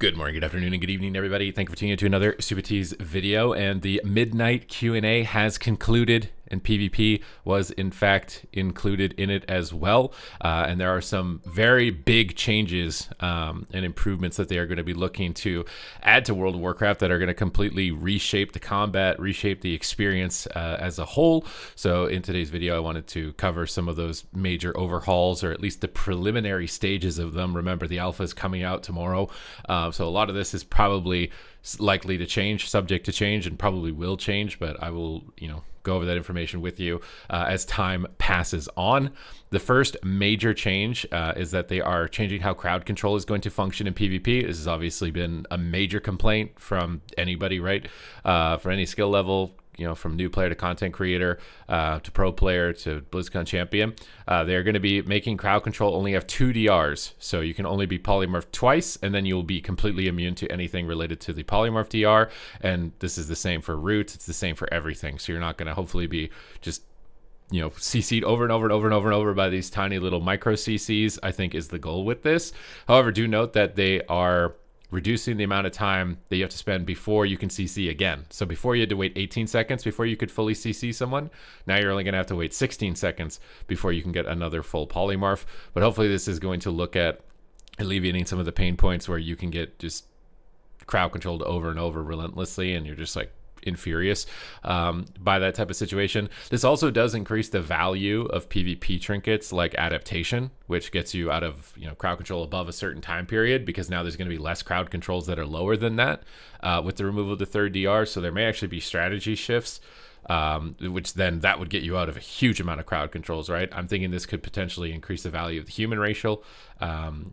Good morning, good afternoon, and good evening, everybody. Thank you for tuning in to another Supatease video. And the midnight Q&A has concluded, and PvP was in fact included in it as well. And there are some very big changes and improvements that they are going to be looking to add to World of Warcraft that are going to completely reshape the combat, reshape the experience as a whole. So in today's video, I wanted to cover some of those major overhauls, or at least the preliminary stages of them. Remember, the alpha is coming out tomorrow. So a lot of this is probably likely to change, subject to change, and probably will change, but I will, go over that information with you as time passes on. The first major change is that they are changing how crowd control is going to function in PvP. This has obviously been a major complaint from anybody, right? For any skill level, from new player to content creator to pro player to BlizzCon champion. They're going to be making crowd control only have 2 DRs. So you can only be polymorphed twice, and then you'll be completely immune to anything related to the polymorph DR. And this is the same for roots. It's the same for everything. So you're not going to hopefully be just CC'd over and over and over and over and over by these tiny little micro CCs, I think is the goal with this. However, do note that they are reducing the amount of time that you have to spend before you can CC again. So before you had to wait 18 seconds before you could fully CC someone, now you're only going to have to wait 16 seconds before you can get another full polymorph. But hopefully this is going to look at alleviating some of the pain points where you can get just crowd controlled over and over relentlessly, and you're just like infurious by that type of situation. This also does increase the value of PvP trinkets like adaptation, which gets you out of crowd control above a certain time period, because now there's going to be less crowd controls that are lower than that with the removal of the third DR. So there may actually be strategy shifts, which then that would get you out of a huge amount of crowd controls, right? I'm thinking this could potentially increase the value of the human racial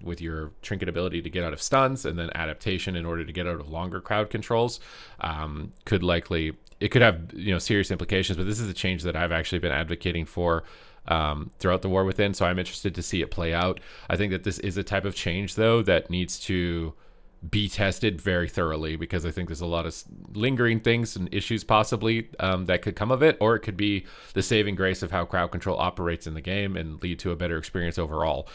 with your trinket ability to get out of stuns, and then adaptation in order to get out of longer crowd controls could have serious implications. But this is a change that I've actually been advocating for throughout the war within, so I'm interested to see it play out. I think that this is a type of change though that needs to be tested very thoroughly, because I think there's a lot of lingering things and issues possibly that could come of it, or it could be the saving grace of how crowd control operates in the game and lead to a better experience overall.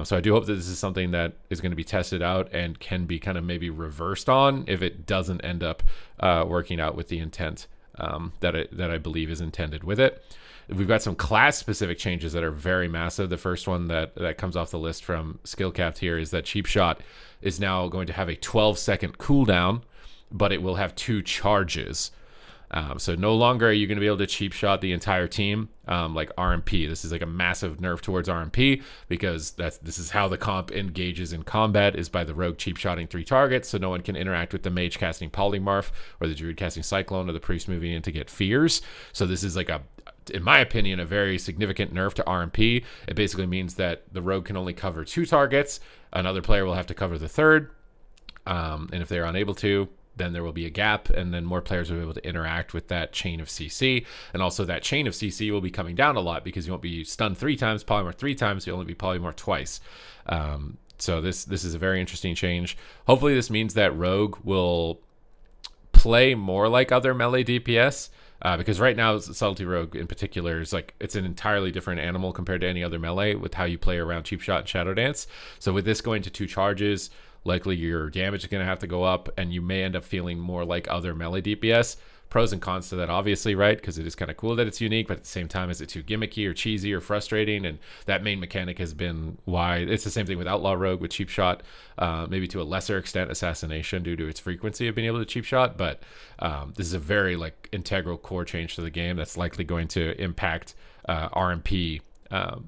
So I do hope that this is something that is going to be tested out and can be kind of maybe reversed on if it doesn't end up working out with the intent that I believe is intended with it. We've got some class-specific changes that are very massive. The first one that comes off the list from Skillcapped here is that Cheap Shot is now going to have a 12-second cooldown, but it will have 2 charges. So no longer are you going to be able to cheap shot the entire team like RMP. This is like a massive nerf towards RMP, because this is how the comp engages in combat, is by the rogue cheap shotting 3 targets, so no one can interact with the mage casting polymorph or the druid casting cyclone or the priest moving in to get fears. So this is like in my opinion, a very significant nerf to RMP. It basically means that the rogue can only cover 2 targets. Another player will have to cover the third. And if they're unable to, then there will be a gap, and then more players will be able to interact with that chain of CC. And also that chain of CC will be coming down a lot, because you won't be stunned 3 times, polymorph 3 times, you'll only be polymorph twice. So this is a very interesting change. Hopefully this means that rogue will play more like other melee DPS, because right now Subtlety Rogue in particular is like, it's an entirely different animal compared to any other melee with how you play around Cheap Shot and Shadow Dance. So with this going to 2 charges, likely your damage is going to have to go up, and you may end up feeling more like other melee DPS. Pros and cons to that, obviously, right? Because it is kind of cool that it's unique, but at the same time, is it too gimmicky or cheesy or frustrating? And that main mechanic has been why it's the same thing with Outlaw Rogue with Cheap Shot, maybe to a lesser extent Assassination due to its frequency of being able to cheap shot. But this is a very integral core change to the game that's likely going to impact RMP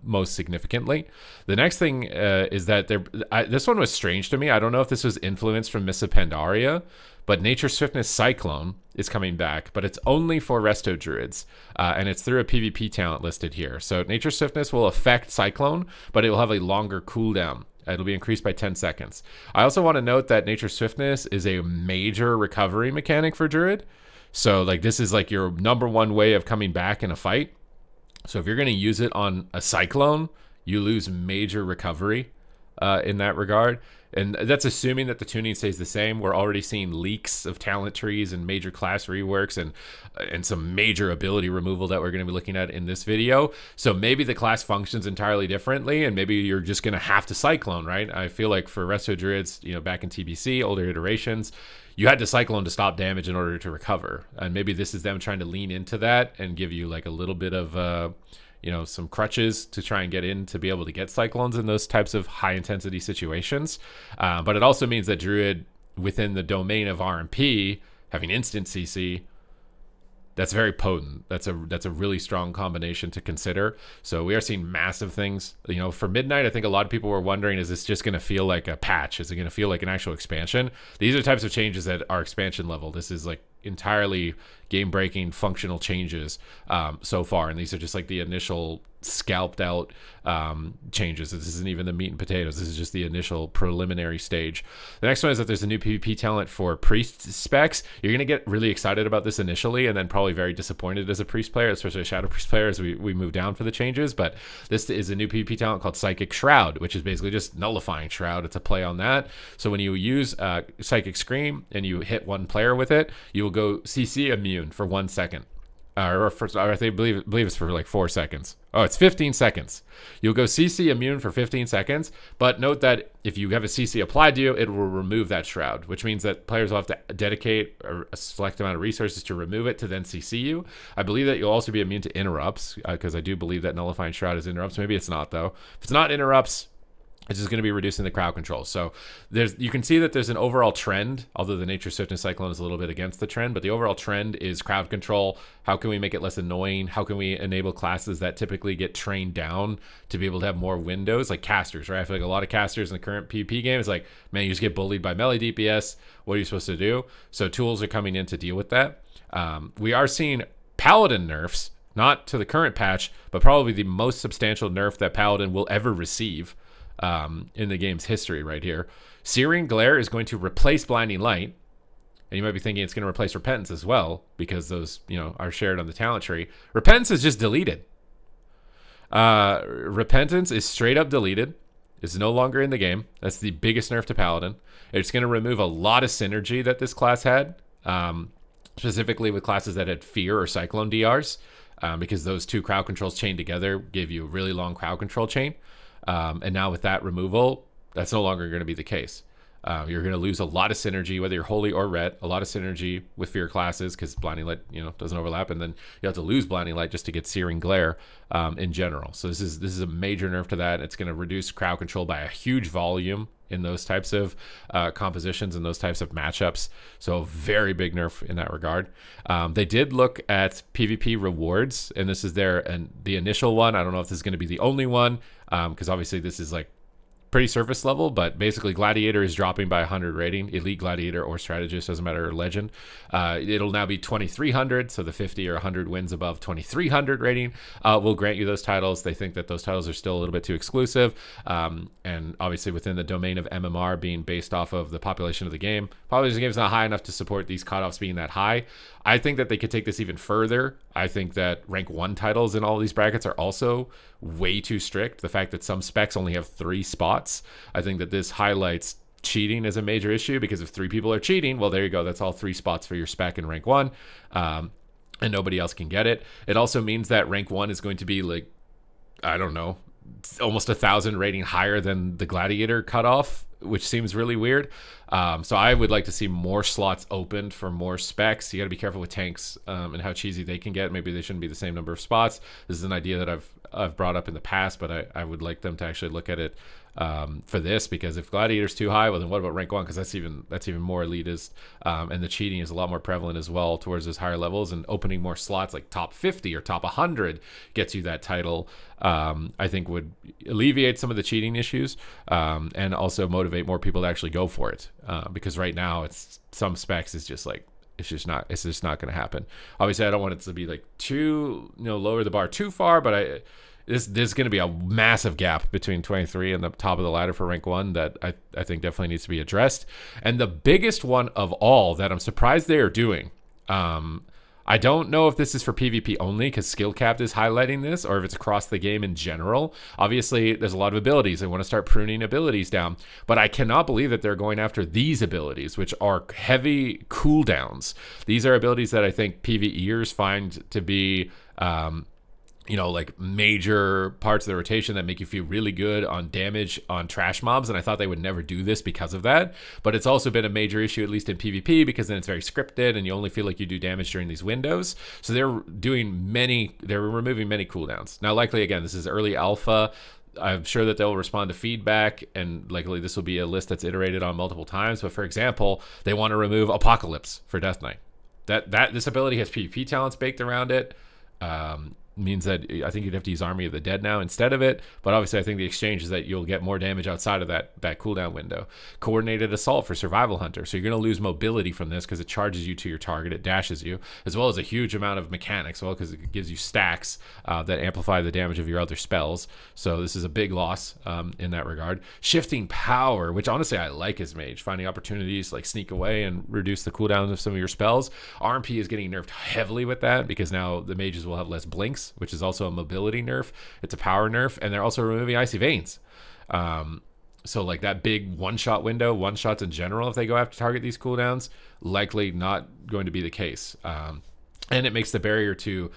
most significantly. The next thing is that this one was strange to me. I don't know if this was influenced from Mists of Pandaria, but Nature Swiftness Cyclone is coming back, but it's only for Resto Druids, and it's through a PvP talent listed here. So Nature Swiftness will affect Cyclone, but it will have a longer cooldown. It'll be increased by 10 seconds. I also want to note that Nature Swiftness is a major recovery mechanic for Druid. So this is your number one way of coming back in a fight. So if you're going to use it on a Cyclone, you lose major recovery in that regard. And that's assuming that the tuning stays the same. We're already seeing leaks of talent trees and major class reworks and some major ability removal that we're going to be looking at in this video. So maybe the class functions entirely differently, and maybe you're just going to have to Cyclone, right? I feel like for Resto Druids, back in TBC, older iterations, you had to Cyclone to stop damage in order to recover. And maybe this is them trying to lean into that and give you like a little bit of some crutches to try and get in to be able to get Cyclones in those types of high intensity situations. But it also means that Druid within the domain of RMP having instant CC, that's very potent. That's a really strong combination to consider. So we are seeing massive things. For Midnight, I think a lot of people were wondering, is this just going to feel like a patch? Is it going to feel like an actual expansion? These are types of changes that are expansion level. This is like entirely game-breaking functional changes so far, and these are just like the initial scalped out changes. This isn't even the meat and potatoes. This is just the initial preliminary stage. The next one is that there's a new PvP talent for priest specs. You're gonna get really excited about this initially and then probably very disappointed as a priest player, especially a shadow priest player, as we move down for the changes. But this is a new PvP talent called Psychic Shroud, which is basically just nullifying Shroud. It's a play on that. So when you use Psychic Scream and you hit one player with it, you will go CC immune for 1 second. I believe it's for like 4 seconds. Oh, it's 15 seconds. You'll go CC immune for 15 seconds, but note that if you have a CC applied to you, it will remove that shroud, which means that players will have to dedicate a select amount of resources to remove it to then CC you. I believe that you'll also be immune to interrupts, because I do believe that nullifying shroud is interrupts. Maybe it's not, though. If it's not interrupts, it's just going to be reducing the crowd control. So you can see that there's an overall trend, although the Nature Swiftness Cyclone is a little bit against the trend, but the overall trend is crowd control. How can we make it less annoying? How can we enable classes that typically get trained down to be able to have more windows, like casters, right? I feel like a lot of casters in the current PvP game is like, man, you just get bullied by melee DPS. What are you supposed to do? So tools are coming in to deal with that. We are seeing Paladin nerfs, not to the current patch, but probably the most substantial nerf that Paladin will ever receive in the game's history right here. Searing Glare is going to replace Blinding Light, and you might be thinking it's going to replace Repentance as well, because those are shared on the talent tree. Repentance is just deleted. Repentance is straight up deleted. It's no longer in the game. That's the biggest nerf to Paladin. It's going to remove a lot of synergy that this class had, specifically with classes that had Fear or Cyclone DRs, because those two crowd controls chained together gave you a really long crowd control chain. And now with that removal, that's no longer going to be the case. You're going to lose a lot of synergy, whether you're holy or ret, a lot of synergy with fear classes, because Blinding Light, doesn't overlap, and then you have to lose Blinding Light just to get Searing Glare in general. So this is a major nerf to that. It's going to reduce crowd control by a huge volume in those types of compositions and those types of matchups. So very big nerf in that regard. They did look at PvP rewards, and this is the initial one. I don't know if this is going to be the only one, because obviously this is like pretty surface level, but basically Gladiator is dropping by 100 rating. Elite Gladiator or Strategist, doesn't matter, or Legend. It'll now be 2300, so the 50 or 100 wins above 2300 rating will grant you those titles. They think that those titles are still a little bit too exclusive, and obviously within the domain of MMR being based off of the population of the game, population of the game is not high enough to support these cutoffs being that high. I think that they could take this even further. I think that rank 1 titles in all these brackets are also way too strict. The fact that some specs only have 3 spots, I think that this highlights cheating as a major issue, because if 3 people are cheating, well, there you go. That's all 3 spots for your spec in rank 1, and nobody else can get it. It also means that rank 1 is going to be like, I don't know, almost 1,000 rating higher than the Gladiator cutoff, which seems really weird. So I would like to see more slots opened for more specs. You got to be careful with tanks and how cheesy they can get. Maybe they shouldn't be the same number of spots. This is an idea that I've brought up in the past, but I would like them to actually look at it for this, because if Gladiator's too high, well, then what about rank 1? Because that's even more elitist, and the cheating is a lot more prevalent as well towards those higher levels, and opening more slots like top 50 or top 100 gets you that title. I think would alleviate some of the cheating issues, and also motivate more people to actually go for it, because right now it's some specs is just like, it's just not going to happen. Obviously I don't want it to be like too lower the bar too far, but there's going to be a massive gap between 23 and the top of the ladder for rank 1 that I think definitely needs to be addressed. And the biggest one of all that I'm surprised they are doing, I don't know if this is for PvP only because skill capped is highlighting this, or if it's across the game in general. Obviously, there's a lot of abilities. They want to start pruning abilities down, but I cannot believe that they're going after these abilities, which are heavy cooldowns. These are abilities that I think PvEers find to be like major parts of the rotation that make you feel really good on damage on trash mobs, and I thought they would never do this because of that. But it's also been a major issue, at least in PvP, because then it's very scripted and you only feel like you do damage during these windows. So they're removing many cooldowns. Now, likely, again, this is early alpha. I'm sure that they'll respond to feedback, and likely this will be a list that's iterated on multiple times. But for example, they want to remove Apocalypse for Death Knight. This ability has PvP talents baked around it. Means that I think you'd have to use Army of the Dead now instead of it. But obviously, I think the exchange is that you'll get more damage outside of that cooldown window. Coordinated Assault for Survival Hunter. So you're going to lose mobility from this because it charges you to your target. It dashes you, as well as a huge amount of mechanics, because it gives you stacks that amplify the damage of your other spells. So this is a big loss in that regard. Shifting Power, which honestly I like as mage. Finding opportunities like sneak away and reduce the cooldowns of some of your spells. RMP is getting nerfed heavily with that because now the mages will have less blinks, which is also a mobility nerf. It's a power nerf, and they're also removing Icy Veins. So like that big one-shot window, one-shots in general, if they go after target these cooldowns, likely not going to be the case. And it makes the barrier to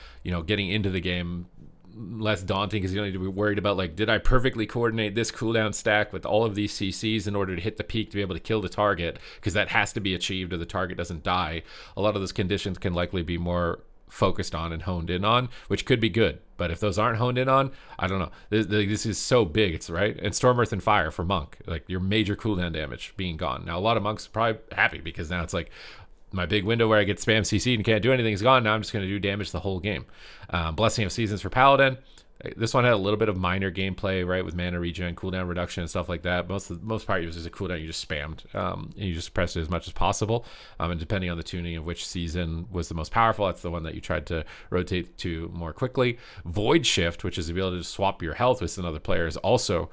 getting into the game less daunting because you don't need to be worried about like, did I perfectly coordinate this cooldown stack with all of these CCs in order to hit the peak to be able to kill the target, because that has to be achieved or the target doesn't die. A lot of those conditions can likely be more focused on and honed in on, which could be good. But if those aren't honed in on, I don't know. This is so big, it's right. And Storm, Earth, and Fire for Monk, like your major cooldown damage being gone. Now a lot of monks are probably happy because now it's like, my big window where I get spam CC'd and can't do anything is gone. Now I'm just going to do damage the whole game. Blessing of Seasons for Paladin. This one had a little bit of minor gameplay, right, with mana regen, cooldown reduction, and stuff like that. Most part uses a cooldown you just spammed. And you just pressed it as much as possible. And depending on the tuning of which season was the most powerful, that's the one that you tried to rotate to more quickly. Void Shift, which is the ability to swap your health with another player, is also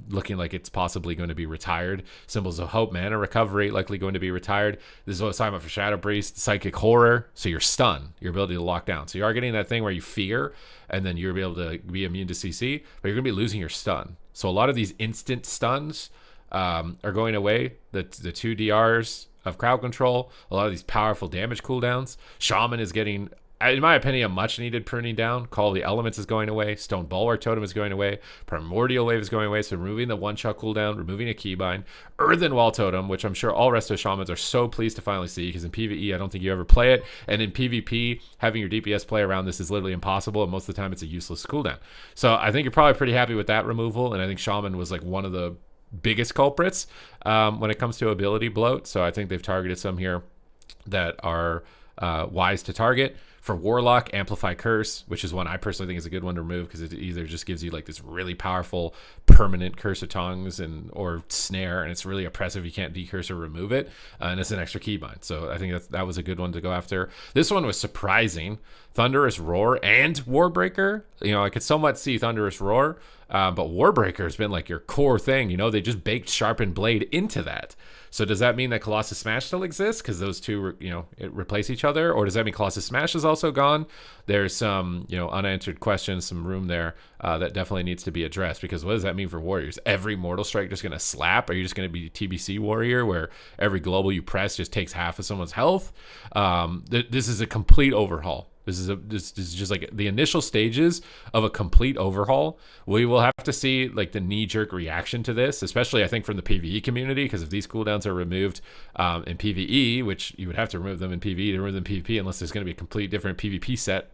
looking like it's possibly going to be retired. Symbols of Hope, Mana Recovery, likely going to be retired. This is what I was talking about for Shadow Priest. Psychic Horror, so your stun, your ability to lock down. So you are getting that thing where you fear, and then you'll be able to be immune to CC, but you're going to be losing your stun. So a lot of these instant stuns are going away. The 2 DRs of crowd control, a lot of these powerful damage cooldowns. Shaman is getting, in my opinion, a much needed pruning down. Call of the Elements is going away. Stone Bulwark Totem is going away. Primordial Wave is going away. So removing the one-shot cooldown, removing a keybind. Earthen Wall Totem, which I'm sure all resto shamans are so pleased to finally see, because in PvE, I don't think you ever play it. And in PvP, having your DPS play around this is literally impossible. And most of the time, it's a useless cooldown. So I think you're probably pretty happy with that removal. And I think Shaman was like one of the biggest culprits when it comes to ability bloat. So I think they've targeted some here that are wise to target. For Warlock, Amplify Curse, which is one I personally think is a good one to remove, because it either just gives you like this really powerful permanent Curse of Tongues or Snare, and it's really oppressive. You can't decurse or remove it, and it's an extra keybind. So I think that was a good one to go after. This one was surprising. Thunderous Roar and Warbreaker. I could somewhat see Thunderous Roar, but Warbreaker has been like your core thing. They just baked Sharpened Blade into that. So does that mean that Colossus Smash still exists because those two, replace each other? Or does that mean Colossus Smash is also gone? There's some, unanswered questions, some room there that definitely needs to be addressed, because what does that mean for warriors? Every Mortal Strike just going to slap? Are you just going to be TBC warrior where every global you press just takes half of someone's health? This is a complete overhaul. This is just like the initial stages of a complete overhaul. We will have to see like the knee-jerk reaction to this, especially I think from the PvE community, because if these cooldowns are removed in PvE, which you would have to remove them in PvE to remove them in PvP, unless there's going to be a complete different PvP set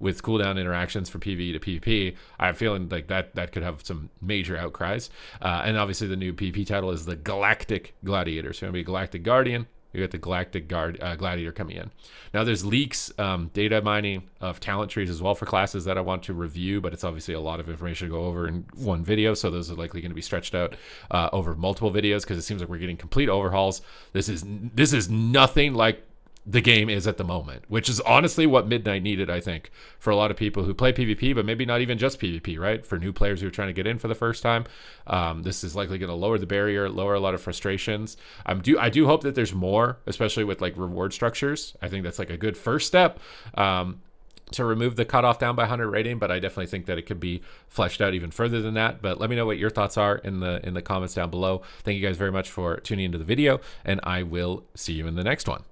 with cooldown interactions from PvE to PvP, I'm feeling like that could have some major outcries. And obviously the new PvP title is the Galactic Gladiator. So it's going to be Galactic Guardian. You got the Galactic Gladiator coming in. Now there's leaks, data mining of talent trees as well for classes that I want to review, but it's obviously a lot of information to go over in one video, so those are likely going to be stretched out over multiple videos, because it seems like we're getting complete overhauls. This is nothing like the game is at the moment, which is honestly what Midnight needed, I think, for a lot of people who play PvP, but maybe not even just PvP, right? For new players who are trying to get in for the first time, this is likely going to lower the barrier, lower a lot of frustrations. I do hope that there's more, especially with like reward structures. I think that's like a good first step. To remove the cutoff down by 100 rating, but I definitely think that it could be fleshed out even further than that. But let me know what your thoughts are in the comments down below. Thank you guys very much for tuning into the video, and I will see you in the next one.